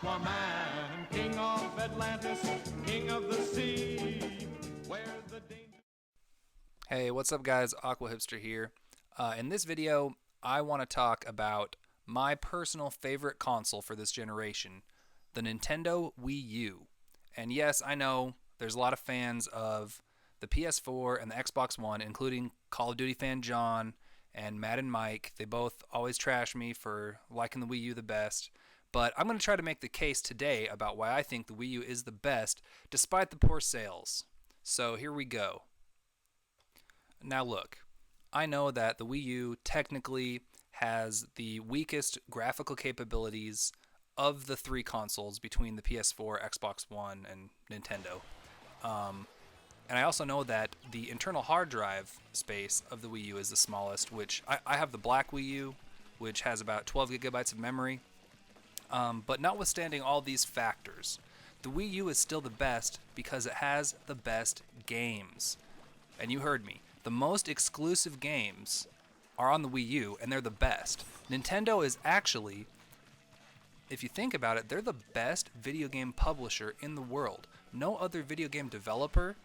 Aquaman, king of Atlantis, king of the sea, where the danger... Hey, what's up guys? Aquahipster here. In this video, I want to talk about my personal favorite console for this generation, the Nintendo Wii U. And yes, I know there's a lot of fans of the PS4 and the Xbox One, including Call of Duty fan John and Madden Mike. They both always trash me for liking the Wii U the best. But I'm going to try to make the case today about why I think the Wii U is the best, despite the poor sales. So here we go. Now look, I know that the Wii U technically has the weakest graphical capabilities of the three consoles between the PS4, Xbox One, and Nintendo. And I also know that the internal hard drive space of the Wii U is the smallest, which I have the black Wii U, which has about 12 gigabytes of memory. But notwithstanding all these factors, the Wii U is still the best because it has the best games. And you heard me. The most exclusive games are on the Wii U, and they're the best. Nintendo is actually, if you think about it, they're the best video game publisher in the world. No other video game developer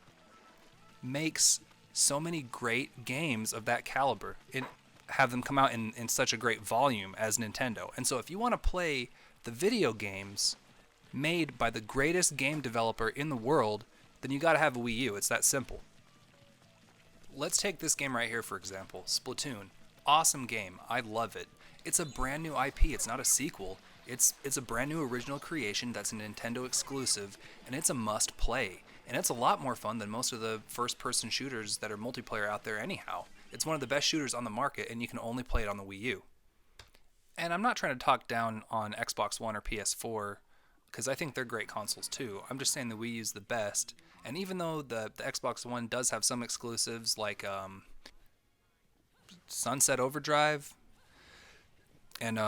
makes so many great games of that caliber and have them come out in such a great volume as Nintendo. And so if you want to play the video games made by the greatest game developer in the world, then you got to have a Wii U. It's that simple. Let's take this game right here, for example, Splatoon. Awesome game. I love it. It's a brand new IP. It's not a sequel. It's a brand new original creation that's a Nintendo exclusive, and it's a must play. And it's a lot more fun than most of the first-person shooters that are multiplayer out there anyhow. It's one of the best shooters on the market, and you can only play it on the Wii U. And I'm not trying to talk down on Xbox One or PS4, because I think they're great consoles too. I'm just saying the Wii U is the best. And even though the Xbox One does have some exclusives like Sunset Overdrive and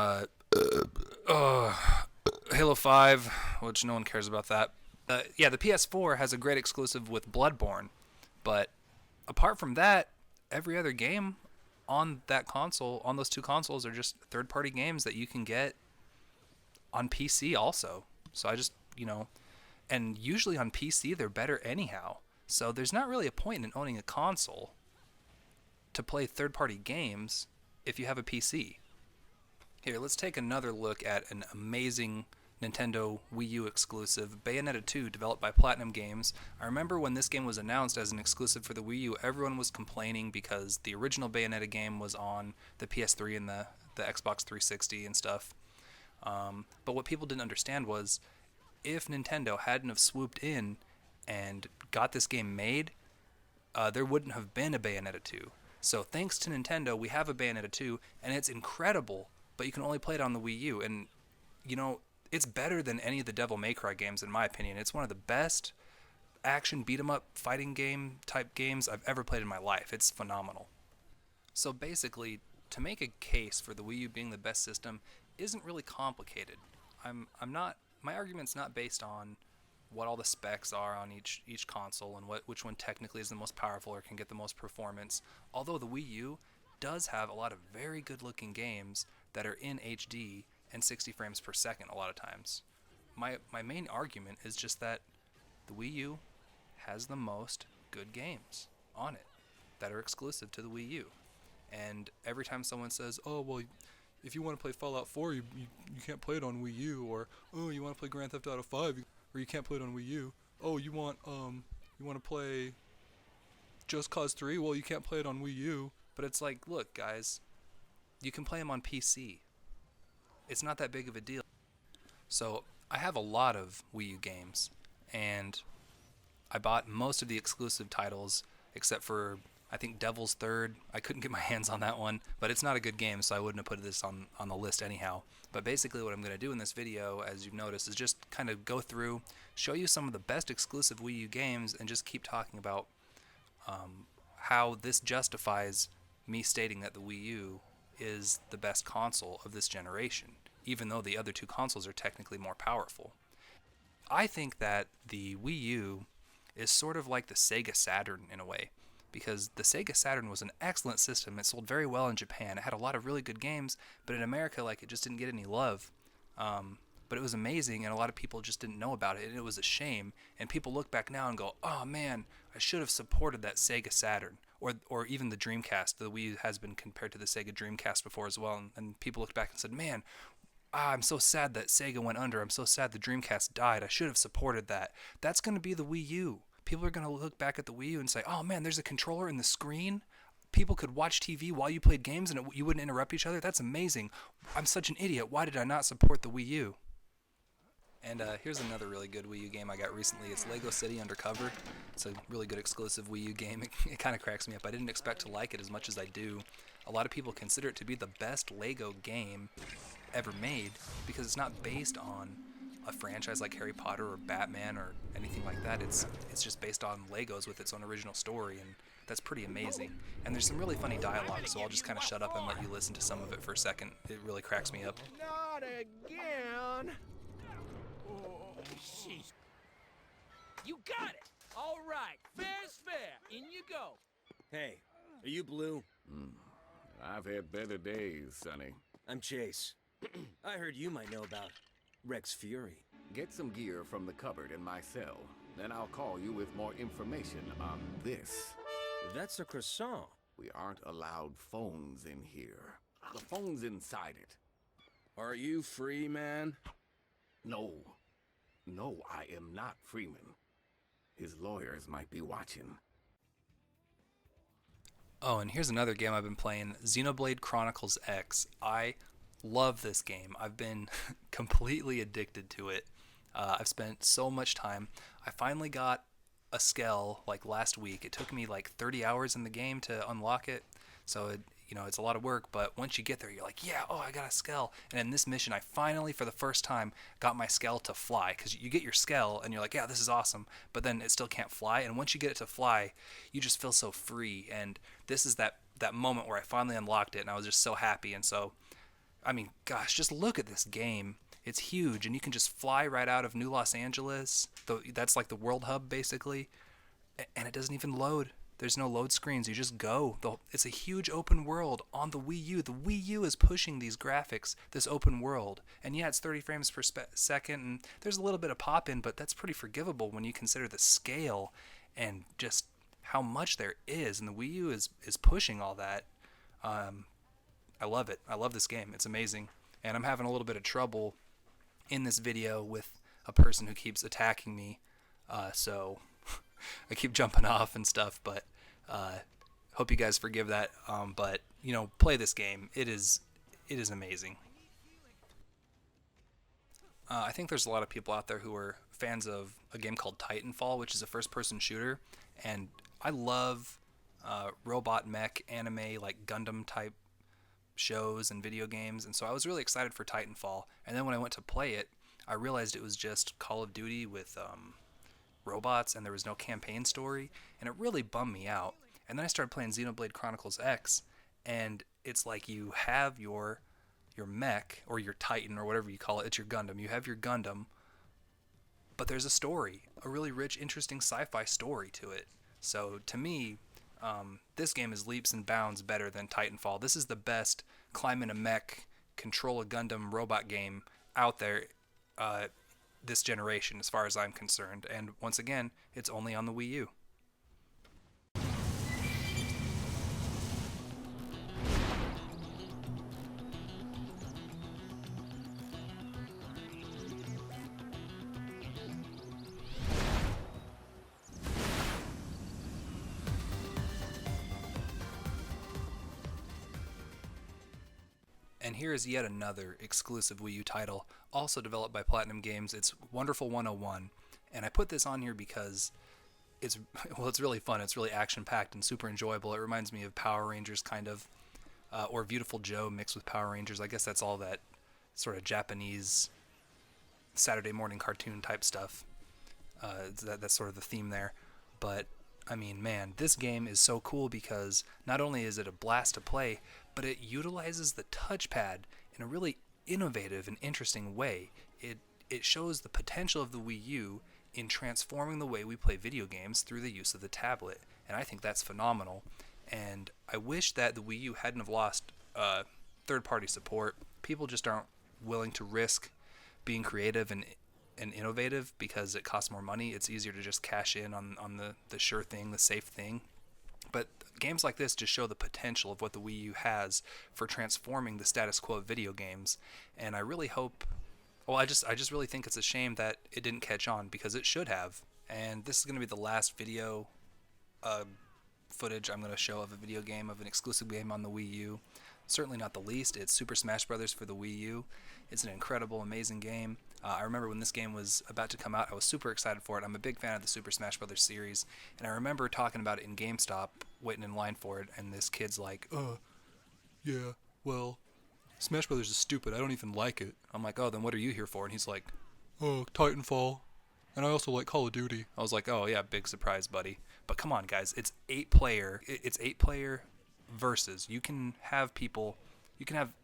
Halo 5, which no one cares about that. Yeah, the PS4 has a great exclusive with Bloodborne, but apart from that, every other game on that console, on those two consoles, are just third-party games that you can get on PC also. So I just, and usually on PC they're better anyhow. So there's not really a point in owning a console to play third-party games if you have a PC. Here, let's take another look at an amazing Nintendo Wii U exclusive, Bayonetta 2, developed by Platinum Games. I remember when this game was announced as an exclusive for the Wii U, everyone was complaining because the original Bayonetta game was on the PS3 and the Xbox 360 and stuff. But what people didn't understand was, if Nintendo hadn't have swooped in and got this game made, there wouldn't have been a Bayonetta 2. So thanks to Nintendo, we have a Bayonetta 2, and it's incredible, but you can only play it on the Wii U. And, it's better than any of the Devil May Cry games, in my opinion. It's one of the best action beat-em-up fighting game type games I've ever played in my life. It's phenomenal. So basically, to make a case for the Wii U being the best system isn't really complicated. My argument's not based on what all the specs are on each console and which one technically is the most powerful or can get the most performance. Although the Wii U does have a lot of very good looking games that are in HD and 60 frames per second a lot of times. My main argument is just that the Wii U has the most good games on it that are exclusive to the Wii U. And every time someone says, oh, well, if you want to play Fallout 4, you can't play it on Wii U, or oh, you want to play Grand Theft Auto 5, or you can't play it on Wii U. Oh, you want to play Just Cause 3? Well, you can't play it on Wii U. But it's like, look, guys, you can play them on PC. It's not that big of a deal. So I have a lot of Wii U games, and I bought most of the exclusive titles except for, I think, Devil's Third. I couldn't get my hands on that one, but it's not a good game, so I wouldn't have put this on the list anyhow. But basically what I'm going to do in this video, as you've noticed, is just kind of go through, show you some of the best exclusive Wii U games, and just keep talking about how this justifies me stating that the Wii U is the best console of this generation, even though the other two consoles are technically more powerful. I think that the Wii U is sort of like the Sega Saturn in a way, because the Sega Saturn was an excellent system. It sold very well in Japan. It had a lot of really good games, but in America, it just didn't get any love. but it was amazing, and a lot of people just didn't know about it, and it was a shame. And people look back now and go, oh man, I should have supported that Sega Saturn, or even the Dreamcast. The Wii has been compared to the Sega Dreamcast before as well, and people looked back and said, man, I'm so sad that Sega went under. I'm so sad the Dreamcast died. I should have supported that. That's going to be the Wii U. People are going to look back at the Wii U and say, oh man, there's a controller in the screen. People could watch TV while you played games and you wouldn't interrupt each other. That's amazing. I'm such an idiot. Why did I not support the Wii U? And here's another really good Wii U game I got recently. It's Lego City Undercover. It's a really good exclusive Wii U game. It kind of cracks me up. I didn't expect to like it as much as I do. A lot of people consider it to be the best Lego game ever made because it's not based on a franchise like Harry Potter or Batman or anything like that. It's just based on Legos with its own original story, and that's pretty amazing. And there's some really funny dialogue, so I'll just kind of shut up and let you listen to some of it for a second. It really cracks me up. Not again! Oh, jeez. You got it! All right, fair's fair. In you go. Hey, are you Blue? I've had better days, Sonny. I'm Chase. I heard you might know about Rex Fury. Get some gear from the cupboard in my cell. Then I'll call you with more information on this. That's a croissant. We aren't allowed phones in here. The phone's inside it. Are you free, man? No. No, I am not Freeman. His lawyers might be watching. Oh, and here's another game I've been playing, Xenoblade Chronicles X. I love this game. I've been completely addicted to it. I've spent so much time. I finally got a Skell like last week. It took me like 30 hours in the game to unlock it. So it's a lot of work, but once you get there, you're like, yeah, oh, I got a Skell. And in this mission, I finally, for the first time, got my Skell to fly. Because you get your Skell, and you're like, yeah, this is awesome. But then it still can't fly. And once you get it to fly, you just feel so free. And this is that moment where I finally unlocked it, and I was just so happy. And so, I mean, gosh, just look at this game. It's huge, and you can just fly right out of New Los Angeles. That's like the world hub, basically. And it doesn't even load. There's no load screens. You just go. It's a huge open world on the Wii U. The Wii U is pushing these graphics, this open world. And yeah, it's 30 frames per second, and there's a little bit of pop-in, but that's pretty forgivable when you consider the scale and just how much there is. And the Wii U is pushing all that. I love it. I love this game. It's amazing. And I'm having a little bit of trouble in this video with a person who keeps attacking me. So I keep jumping off and stuff, but hope you guys forgive that. But play this game. It is amazing. I think there's a lot of people out there who are fans of a game called Titanfall, which is a first-person shooter, and I love robot mech anime, like Gundam type shows and video games, and so I was really excited for Titanfall. And then when I went to play it, I realized it was just Call of Duty with robots, and there was no campaign story, and it really bummed me out. And then I started playing Xenoblade Chronicles X, and it's like you have your mech, or your Titan, or whatever you call it. It's your Gundam. You have your Gundam, but there's a story, a really rich, interesting sci-fi story to it. So to me, this game is leaps and bounds better than Titanfall. This is the best climb in a mech, control a Gundam robot game out there this generation, as far as I'm concerned. And once again, it's only on the Wii U. And here is yet another exclusive Wii U title, also developed by Platinum Games. It's Wonderful 101, and I put this on here because it's really fun. It's really action-packed and super enjoyable. It reminds me of Power Rangers, kind of, or Beautiful Joe mixed with Power Rangers. I guess that's all that sort of Japanese Saturday morning cartoon type stuff. That's sort of the theme there. But I mean, man, this game is so cool because not only is it a blast to play, but it utilizes the touchpad in a really innovative and interesting way. It shows the potential of the Wii U in transforming the way we play video games through the use of the tablet, and I think that's phenomenal. And I wish that the Wii U hadn't have lost third-party support. People just aren't willing to risk being creative and innovative because it costs more money. It's easier to just cash in on the sure thing, the safe thing. But games like this just show the potential of what the Wii U has for transforming the status quo of video games. And I really hope, well, I just really think it's a shame that it didn't catch on, because it should have. And this is going to be the last video footage I'm going to show of a video game, of an exclusive game on the Wii U. Certainly not the least. It's Super Smash Bros. For the Wii U. It's an incredible, amazing game. I remember when this game was about to come out, I was super excited for it. I'm a big fan of the Super Smash Bros. Series, and I remember talking about it in GameStop, waiting in line for it, and this kid's like, yeah, well, Smash Bros. Is stupid. I don't even like it. I'm like, oh, then what are you here for? And he's like, oh, Titanfall. And I also like Call of Duty. I was like, oh, yeah, big surprise, buddy. But come on, guys. It's 8-player versus. You can have people,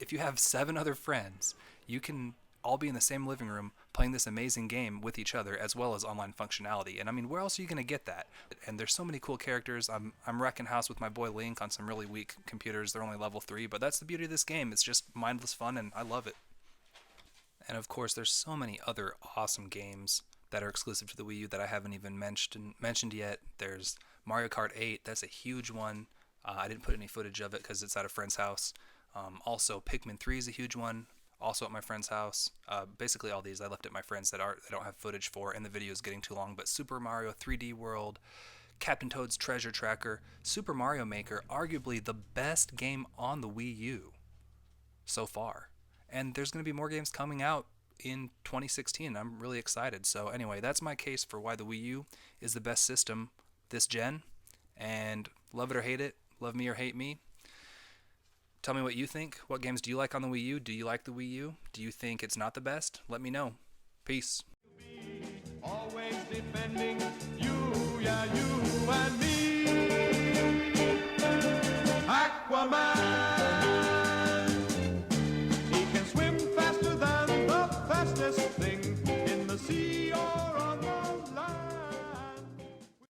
if you have 7 other friends, you can all be in the same living room playing this amazing game with each other, as well as online functionality. And I mean, where else are you going to get that? And there's so many cool characters. I'm wrecking house with my boy Link on some really weak computers. They're only level 3, but that's the beauty of this game. It's just mindless fun, and I love it. And of course, there's so many other awesome games that are exclusive to the Wii U that I haven't even mentioned yet. There's Mario Kart 8. That's a huge one. I didn't put any footage of it because it's at a friend's house. Also, Pikmin 3 is a huge one, also at my friend's house. Basically all these I left at my friend's that I don't have footage for, and the video is getting too long. But Super Mario 3D World, Captain Toad's Treasure Tracker, Super Mario Maker, arguably the best game on the Wii U so far. And there's going to be more games coming out in 2016. I'm really excited. So anyway, that's my case for why the Wii U is the best system this gen. And love it or hate it, love me or hate me. Tell me what you think. What games do you like on the Wii U? Do you like the Wii U? Do you think it's not the best? Let me know. Peace. Always defending you, yeah, you and me. Aquaman.